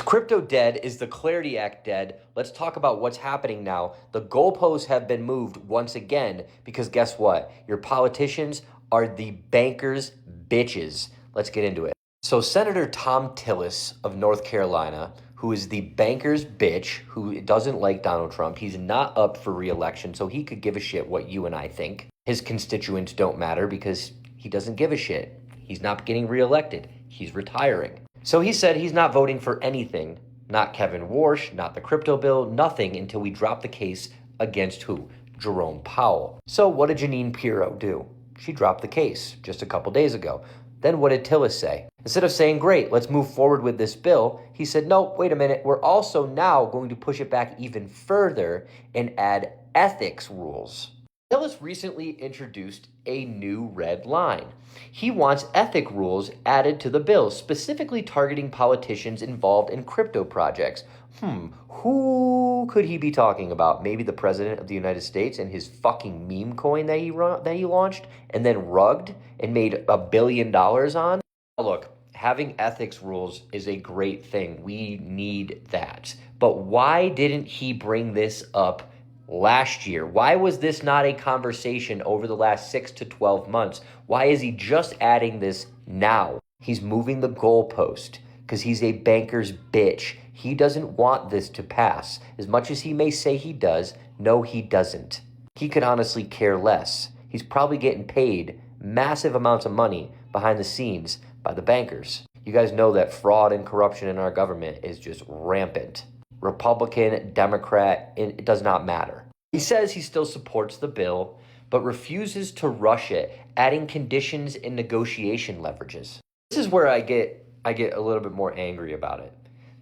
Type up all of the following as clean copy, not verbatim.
crypto dead? Is the Clarity Act dead? Let's talk about what's happening now. The goalposts have been moved once again because guess what? Your politicians are the bankers' bitches. Let's get into it. So Senator Thom Tillis of North Carolina, who is the banker's bitch, who doesn't like Donald Trump, he's not up for re-election, so he could give a shit what you and I think. His constituents don't matter because he doesn't give a shit. He's not getting re-elected. He's retiring. So he said he's not voting for anything, not Kevin Warsh, not the crypto bill, nothing until we drop the case against who? Jerome Powell. So what did Jeanine Pirro do? She dropped the case just a couple days ago. Then what did Tillis say? Instead of saying, great, let's move forward with this bill, he said, no, wait a minute, we're also now going to push it back even further and add ethics rules. Tillis recently introduced a new red line. He wants ethic rules added to the bill, specifically targeting politicians involved in crypto projects. Who could he be talking about? Maybe the president of the United States and his fucking meme coin that he launched and then rugged and made $1 billion on? Look, having ethics rules is a great thing. We need that. But why didn't he bring this up last year? Why was this not a conversation over the last 6 to 12 months? Why is he just adding this now? He's moving the goalpost because he's a banker's bitch. He doesn't want this to pass. As much as he may say he does, no, he doesn't. He could honestly care less. He's probably getting paid massive amounts of money behind the scenes by the bankers. You guys know that fraud and corruption in our government is just rampant. Republican, Democrat, it does not matter. He says he still supports the bill, but refuses to rush it, adding conditions and negotiation leverages. This is where I get a little bit more angry about it.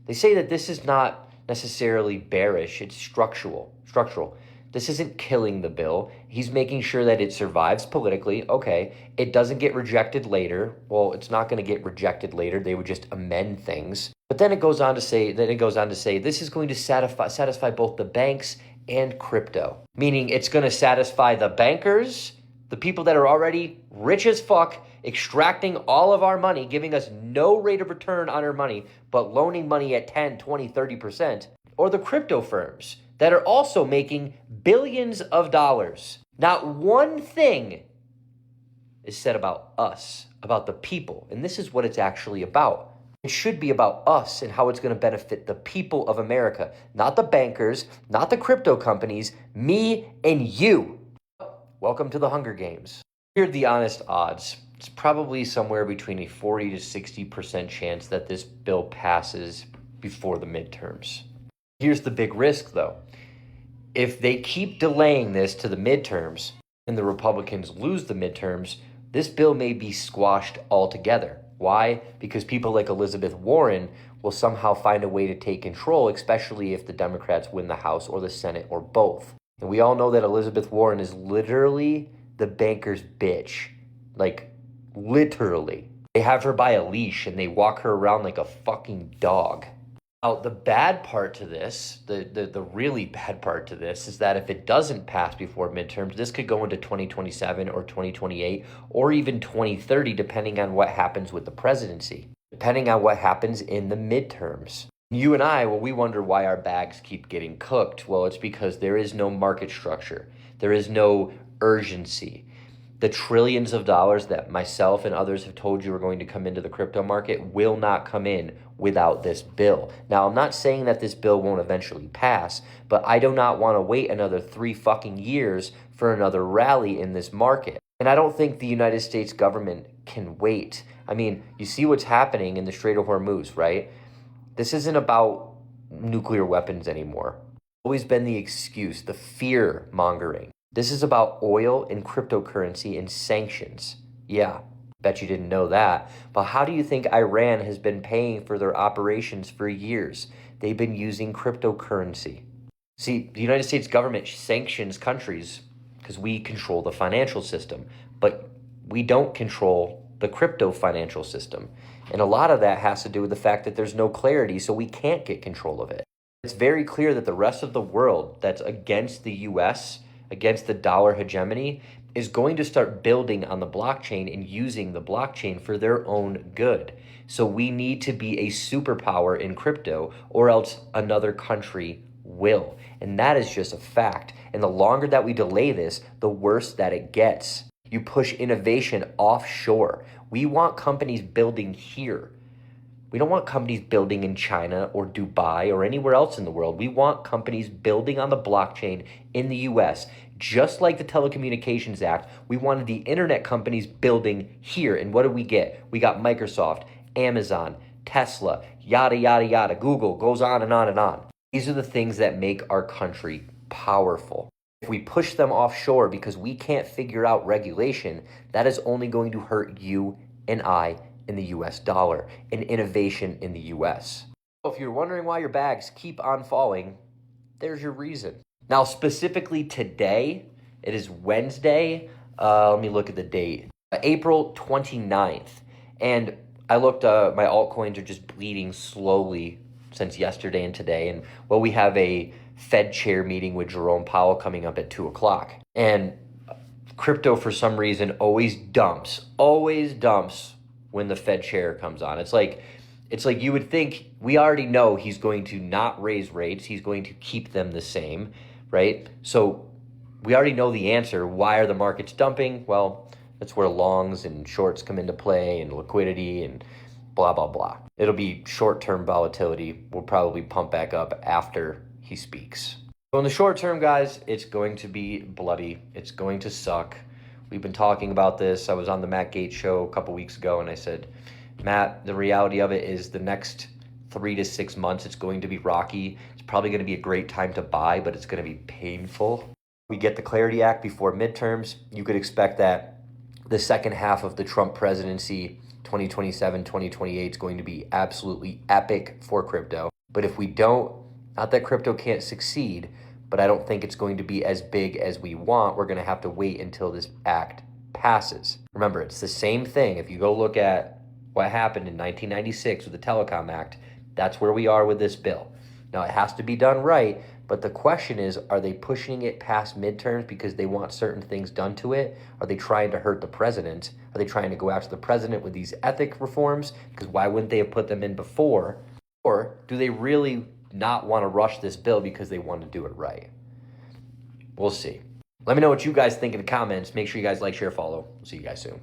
They say that this is not necessarily bearish, it's structural. This isn't killing the bill. He's making sure that it survives politically. Okay, it doesn't get rejected later. Well, it's not going to get rejected later. They would just amend things. But then it goes on to say this is going to satisfy both the banks and crypto. Meaning it's going to satisfy the bankers, the people that are already rich as fuck, extracting all of our money, giving us no rate of return on our money, but loaning money at 10, 20, 30%, or the crypto firms that are also making billions of dollars. Not one thing is said about us, about the people. And this is what it's actually about. It should be about us and how it's going to benefit the people of America, not the bankers, not the crypto companies, me and you. Welcome to the Hunger Games. Here are the honest odds. It's probably somewhere between a 40 to 60% chance that this bill passes before the midterms. Here's the big risk, though. If they keep delaying this to the midterms and the Republicans lose the midterms, this bill may be squashed altogether. Why? Because people like Elizabeth Warren will somehow find a way to take control, especially if the Democrats win the House or the Senate or both. And we all know that Elizabeth Warren is literally the banker's bitch. Like, literally. They have her by a leash and they walk her around like a fucking dog. Now, the bad part to this, the really bad part to this is that if it doesn't pass before midterms, this could go into 2027 or 2028 or even 2030, depending on what happens with the presidency, depending on what happens in the midterms. You and I, we wonder why our bags keep getting cooked. Well, it's because there is no market structure. There is no urgency. The trillions of dollars that myself and others have told you are going to come into the crypto market will not come in without this bill. Now, I'm not saying that this bill won't eventually pass, but I do not want to wait another 3 fucking years for another rally in this market. And I don't think the United States government can wait. I mean, you see what's happening in the Strait of Hormuz, right? This isn't about nuclear weapons anymore. It's always been the excuse, the fear mongering. This is about oil and cryptocurrency and sanctions. Yeah, bet you didn't know that. But how do you think Iran has been paying for their operations for years? They've been using cryptocurrency. See, the United States government sanctions countries because we control the financial system, but we don't control the crypto financial system. And a lot of that has to do with the fact that there's no clarity, so we can't get control of it. It's very clear that the rest of the world that's against the U.S., against the dollar hegemony, is going to start building on the blockchain and using the blockchain for their own good. So we need to be a superpower in crypto, or else another country will. And that is just a fact. And the longer that we delay this, the worse that it gets. You push innovation offshore. We want companies building here. We don't want companies building in China or Dubai or anywhere else in the world. We want companies building on the blockchain in the US. Just like the Telecommunications Act, we wanted the internet companies building here. And what did we get? We got Microsoft, Amazon, Tesla, yada, yada, yada. Google goes on and on and on. These are the things that make our country powerful. If we push them offshore because we can't figure out regulation, that is only going to hurt you and I in the US dollar and innovation in the US. If you're wondering why your bags keep on falling, there's your reason. Now, specifically today, it is Wednesday. Let me look at the date. April 29th. And I looked, my altcoins are just bleeding slowly since yesterday and today. And well, we have a Fed chair meeting with Jerome Powell coming up at 2 o'clock. And crypto, for some reason, always dumps when the Fed chair comes on. It's like you would think we already know he's going to not raise rates. He's going to keep them the same, right? So we already know the answer. Why are the markets dumping? Well, that's where longs and shorts come into play, and liquidity and blah, blah, blah. It'll be short-term volatility. We'll probably pump back up after he speaks. So in the short term, guys, it's going to be bloody. It's going to suck. We've been talking about this. I was on the Matt Gates show a couple weeks ago, and I said, Matt, the reality of it is the next 3 to 6 months, it's going to be rocky. It's probably going to be a great time to buy, but it's going to be painful. We get the Clarity Act before midterms. You could expect that the second half of the Trump presidency, 2027, 2028, is going to be absolutely epic for crypto. But if we don't, not that crypto can't succeed, but I don't think it's going to be as big as we want. We're going to have to wait until this act passes. Remember, it's the same thing. If you go look at what happened in 1996 with the Telecom Act, that's where we are with this bill. Now, it has to be done right, but the question is, are they pushing it past midterms because they want certain things done to it? Are they trying to hurt the president? Are they trying to go after the president with these ethic reforms? Because why wouldn't they have put them in before? Or do they really not want to rush this bill because they want to do it right? We'll see. Let me know what you guys think in the comments. Make sure you guys like, share, follow. See you guys soon.